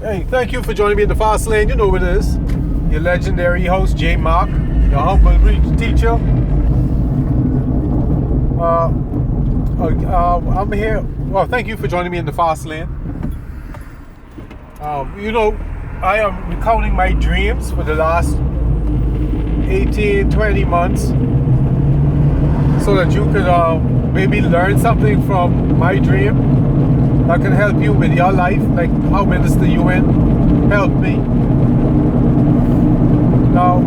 Hey, thank you for joining me in the Fassst Lane. You know what it is. Your legendary host, Jay Mack, your humble teacher. I'm here. Well, thank you for joining me in the Fassst Lane. I am recounting my dreams for the last 18, 20 months so that you could maybe learn something from my dream that can help you with your life, like how Minister Ewan helped me. Now,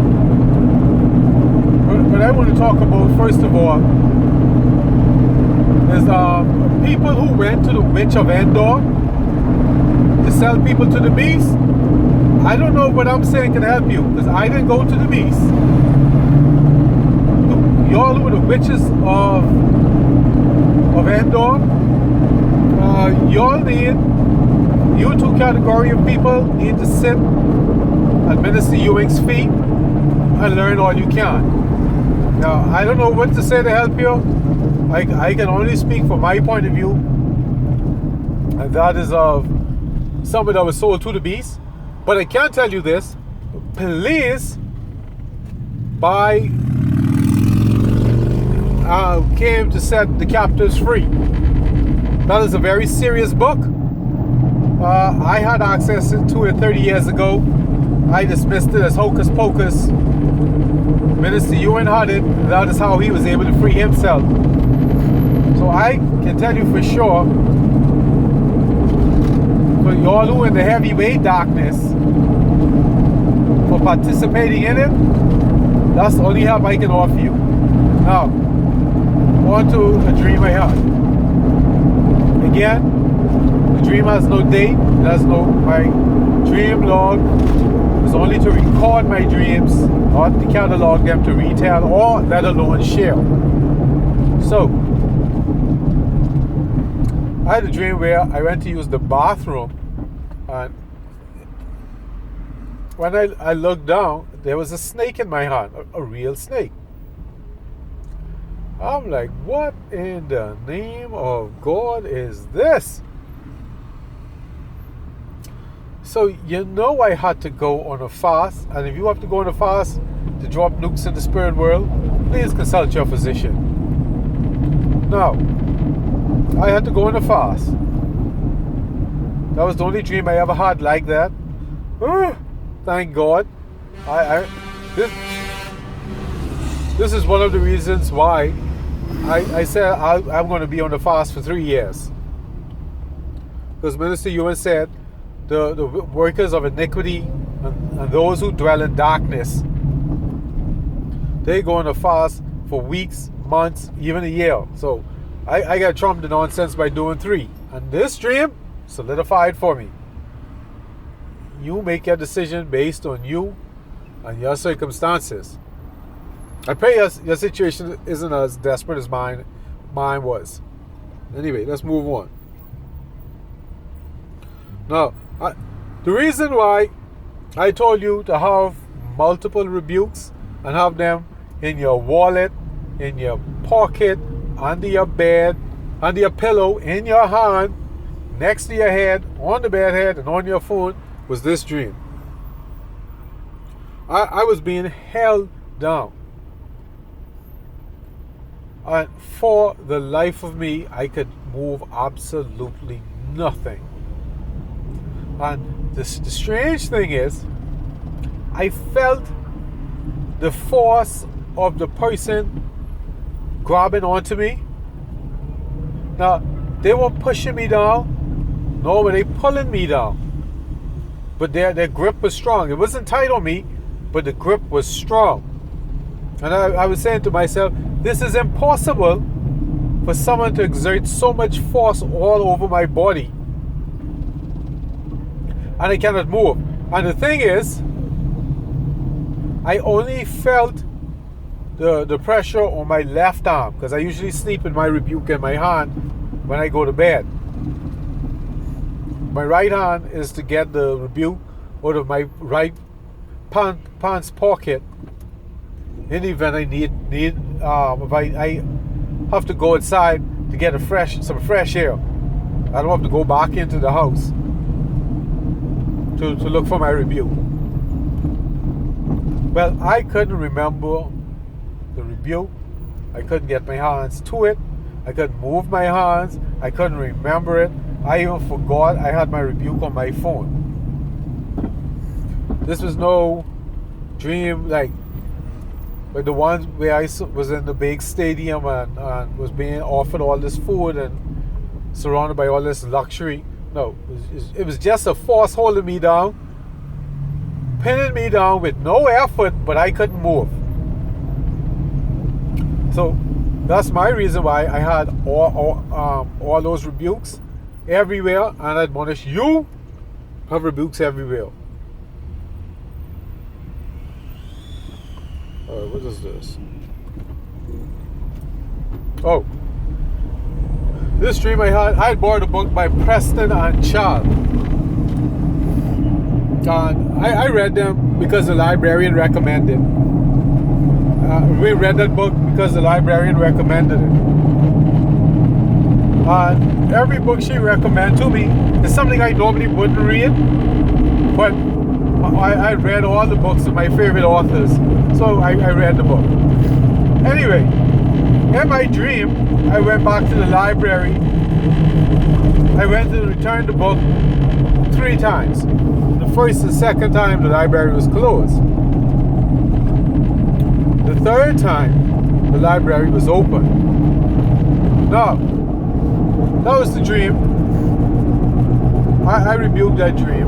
what I want to talk about, first of all, is people who went to the Witch of Endor to sell people to the beast. I don't know what I'm saying can help you, because I didn't go to the beast. Y'all who were the witches of Endor, you two category of people need to sit at Minister Ewing's feet and learn all you can. Now, I don't know what to say to help you. I can only speak from my point of view, and that is of someone that was sold to the beast. But I can tell you this: police came to set the captives free. That is a very serious book. I had access to it 30 years ago. I dismissed it as hocus pocus. Minister Ewan had it. That is how he was able to free himself. So I can tell you for sure, for y'all who in the heavyweight darkness, for participating in it, that's the only help I can offer you. Now, on to a dream I had. Again, the dream has no date. My dream log is only to record my dreams, not to catalog them to retell or let alone share. So, I had a dream where I went to use the bathroom, and when I looked down, there was a snake in my hand, a real snake. I'm like, what in the name of God is this? So I had to go on a fast, and if you have to go on a fast to drop nukes in the spirit world, please consult your physician. Now, I had to go on a fast. That was the only dream I ever had like that. Thank God. This is one of the reasons why I said I'm going to be on the fast for 3 years. Because Minister Ewan said the workers of iniquity and those who dwell in darkness, they go on a fast for weeks, months, even a year. So I got trumped the nonsense by doing 3. And this dream solidified for me. You make your decision based on you and your circumstances. I pray your situation isn't as desperate as mine was. Anyway, let's move on. Now, the reason why I told you to have multiple rebukes and have them in your wallet, in your pocket, under your bed, under your pillow, in your hand, next to your head, on the bed head, and on your phone was this dream. I was being held down. And for the life of me, I could move absolutely nothing. And the strange thing is, I felt the force of the person grabbing onto me. Now, they weren't pushing me down, nor were they pulling me down. But their grip was strong. It wasn't tight on me, but the grip was strong. And I was saying to myself, this is impossible for someone to exert so much force all over my body. And I cannot move. And the thing is, I only felt the pressure on my left arm, because I usually sleep with my rebuke in my hand when I go to bed. My right hand is to get the rebuke out of my right pants pocket in the event I need if I have to go outside to get some fresh air. I don't have to go back into the house. to look for my rebuke. Well, I couldn't remember the rebuke. I couldn't get my hands to it. I couldn't move my hands. I couldn't remember it. I even forgot I had my rebuke on my phone. This was no dream like the ones where I was in the big stadium and was being offered all this food and surrounded by all this luxury. No, it was just a force holding me down, pinning me down with no effort, but I couldn't move. So that's my reason why I had all those rebukes everywhere, and I admonish you have rebukes everywhere. What is this? Oh, this dream I had bought a book by Preston and Charles. I read them because the librarian recommended. We read that book because the librarian recommended it. Every book she recommended to me is something I normally wouldn't read, but I read all the books of my favorite authors, so I read the book. Anyway, in my dream, I went back to the library. I went to return the book 3 times. The first and second time, the library was closed. The third time, the library was open. Now, that was the dream. I rebuked that dream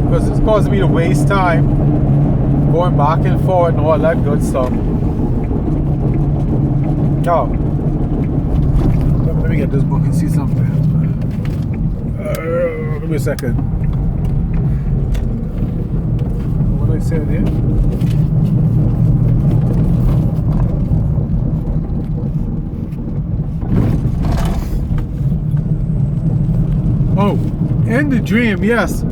because it's causing me to waste time going back and forth and all that good stuff. Now, let me get this book and see something. Give me a second. What did I say there? Oh, in the dream, yes,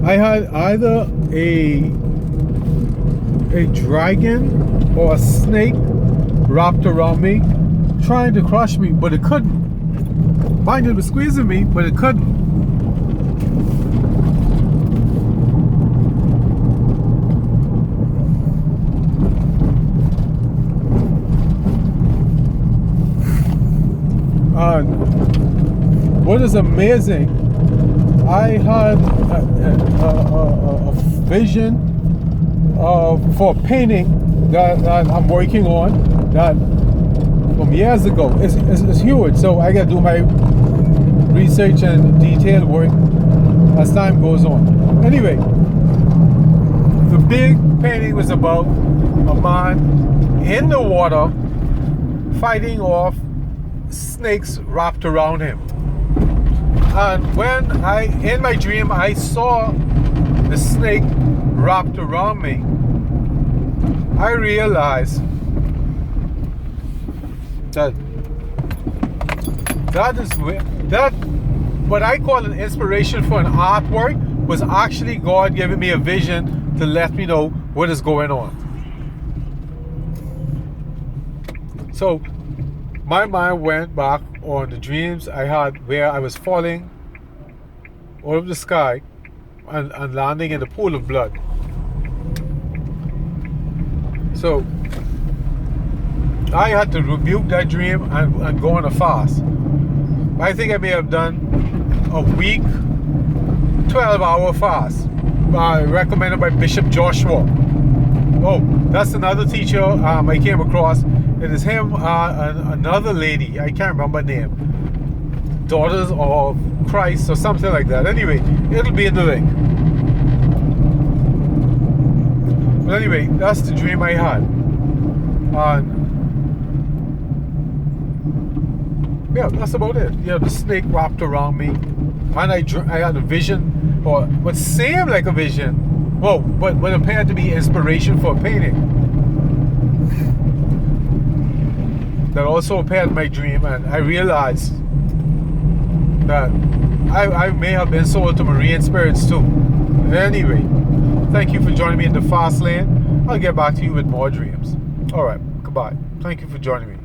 I had either a dragon or a snake wrapped around me, trying to crush me, but it couldn't. Mind you, it was squeezing me, but it couldn't. What is amazing, I had a vision for a painting that I'm working on that from years ago. It's huge, so I got to do my research and detailed work as time goes on. Anyway, the big painting was about a man in the water fighting off snakes wrapped around him. And when in my dream, I saw the snake wrapped around me, I realized that what I call an inspiration for an artwork was actually God giving me a vision to let me know what is going on. So my mind went back on the dreams I had where I was falling out of the sky and landing in a pool of blood. So I had to rebuke that dream and go on a fast. I think I may have done a week, 12-hour fast, recommended by Bishop Joshua. Oh, that's another teacher I came across. It is him, another lady, I can't remember her name, Daughters of Christ or something like that. Anyway, it'll be in the link. But anyway, that's the dream I had. Yeah, that's about it. You know, the snake wrapped around me, and I had a vision, or what seemed like a vision, well, but what appeared to be inspiration for a painting. That also appeared in my dream, and I realized that I may have been sold to marine spirits too. Anyway, thank you for joining me in the Fassst Lane. I'll get back to you with more dreams. Alright, goodbye. Thank you for joining me.